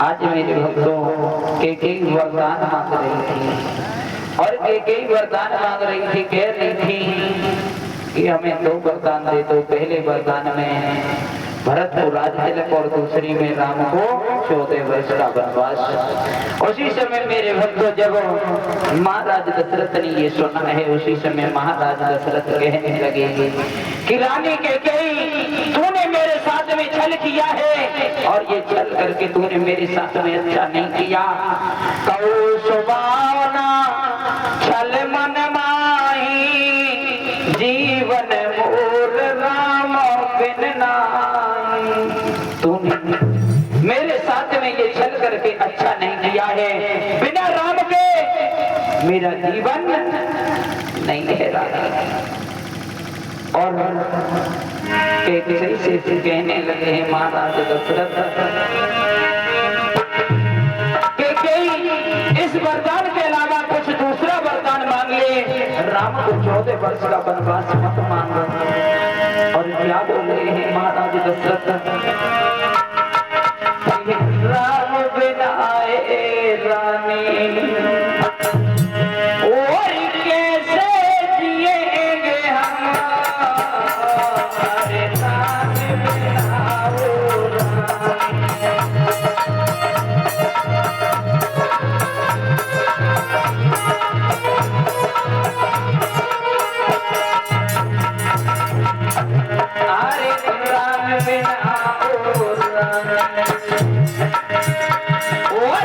आज मेरे भक्तों कई वरदान मांग रही थी और कई वरदान मांग रही थी, कह रही थी कि हमें 2 वरदान दे दो। पहले वरदान में भरत को राजतिलक और दूसरी में राम को 14 वर्ष का वनवास। उसी समय मेरे भक्तों जब महाराज दशरथ ने ये सुना है, उसी समय महाराज दशरथ कहने लगे कि रानी कैकेयी तूने मेरे साथ में छल किया है और ये छल करके तूने मेरे साथ में अच्छा नहीं किया। कौ सुबावना छल मन माही जीवन मोर राम बिन नाई। तूने मेरे साथ में ये छल करके अच्छा नहीं किया है, बिना राम के मेरा जीवन नहीं है रानी। और सही से कहने लगे हैं महाराज दशरथ कि इस वरदान के अलावा कुछ दूसरा वरदान मांग ले, राम को 14 वर्ष का वनवास मत मांगो। और क्या बोल रहे हैं महाराज दशरथ, राम बिना आए रानी और कैसे जिएंगे हम, राम बिना ओ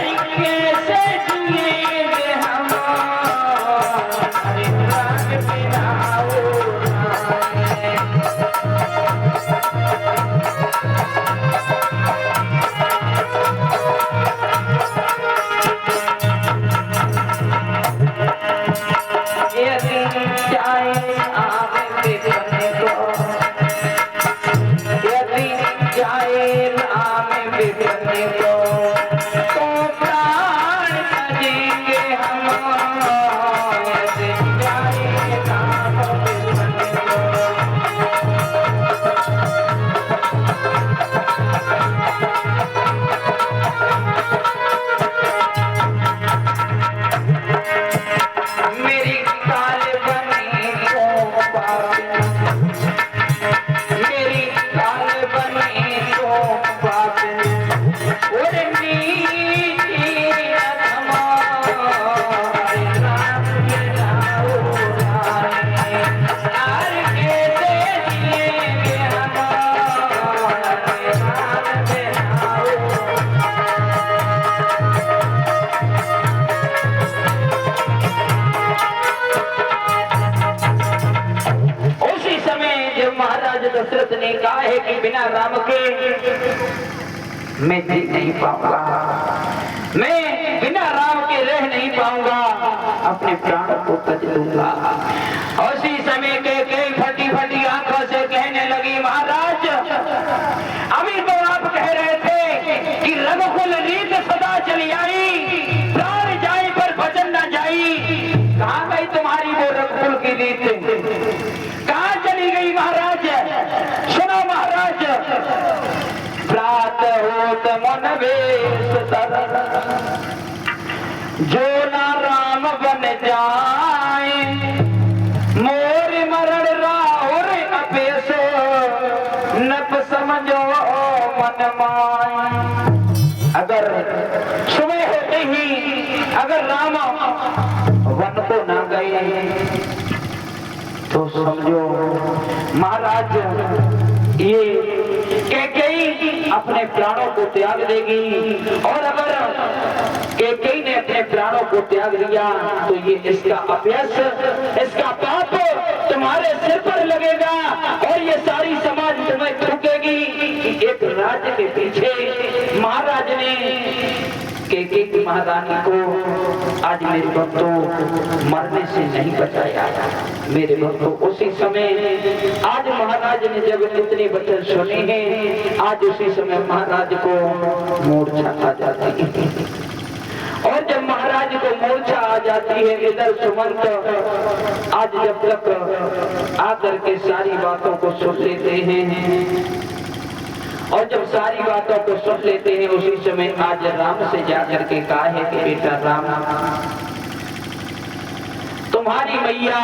दशरथ ने कहा है कि बिना राम के मैं जी नहीं पाऊंगा, मैं बिना राम के रह नहीं पाऊंगा, अपने प्राणों को तज दूंगा। उसी समय के कई फटी फटी आंखों से कहने लगी महाराज अभी तो आप कह रहे थे कि रघुकुल रीत सदा चली आई, प्राण जाए पर वचन न जाई। कहां गई तुम्हारी वो रघुकुल की रीत, कहां चली गई महाराज? सुनो महाराज, प्रात होत मन वेश तरन जो ना राम बन जाए, मोर मरण राहुर अपेसो नप समझो मन माए। अगर सुबह होते ही अगर राम वन को ना गए तो समझो महाराज ये कैकेयी अपने प्राणों को त्याग देगी। और अगर कैकेयी ने अपने प्राणों को त्याग दिया तो ये इसका अपयश, इसका पाप तुम्हारे सिर पर लगेगा और ये सारी समाज तुम्हें थूकेगी। एक राज्य के पीछे महाराज ने कैकेयी महारानी को आज मेरे भक्तों मरने से नहीं बचाया। मेरे भक्तों उसी समय आज महाराज ने जब इतने वचन सुने हैं, आज उसी समय महाराज को मूर्छा आ जाती है। और जब महाराज को मूर्छा आ जाती है, इधर सुमंत आज जब तक आकर के सारी बातों को सुन लेते हैं और जब जब सारी बातों को सुन लेते हैं उसी समय आज राम से जाकर के कहा है कि बेटा राम, तुम्हारी मैया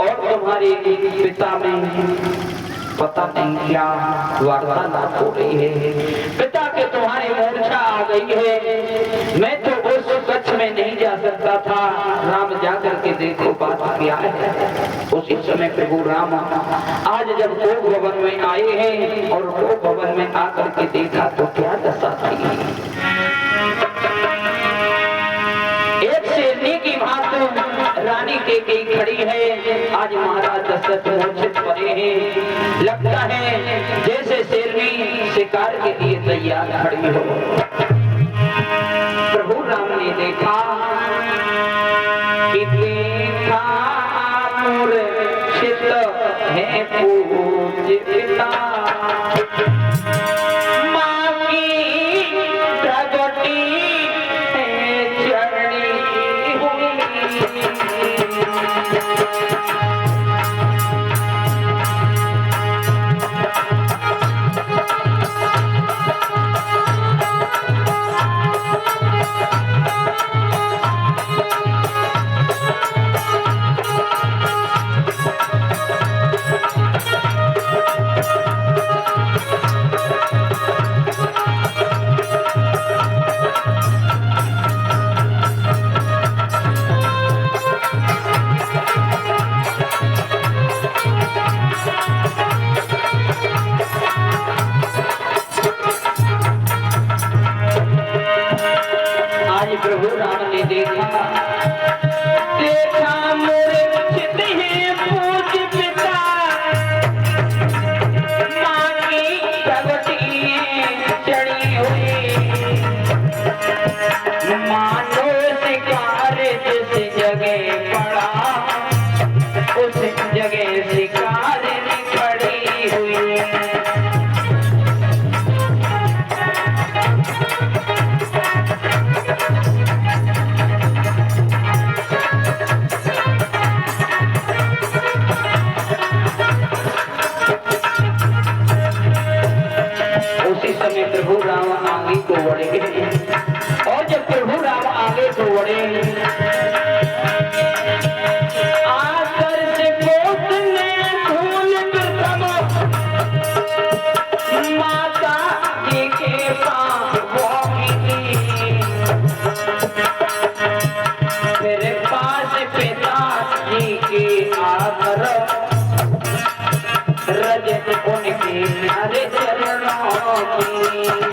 और तुम्हारे पिता में पता नहीं क्या वार्तालाप हो रही है। पिता के तुम्हारी मूर्छा आ गई है। मैं तो उस कक्ष में नहीं जा सकता था। राम जाकर के देखो बात क्या है। उसी समय प्रभु राम आज जब कोप भवन में आए हैं और कोप भवन में आकर के देखा तो क्या दशा थी। एक शेरनी की भांति रानी के कई खड़ी है। आज महाराज दशरथ मूर्छित पड़े हैं। लगता है जैसे शेरनी शिकार के लिए तैयार खड़ी हो। प्रभु राम ने देखा कि देखा मूर्छित है पूज्य पिता, माँ की प्रगति है चढ़ी हुई। प्रभु राम ने देखा मूर्छित है पूज्य पिता, माँ की प्रगति चढ़ी हुई। मानो शिकार जिस जगह पड़ा उस जगह शिकार खड़ी हुई। प्रभु राम आगे को बढ़े और जब प्रभु राम आगे को बढ़े आकर से पोतने धूल प्रथम माता जी के पास पहुंची। मेरे पास पिता जी के आकर रजत उनके नारे चरणों की।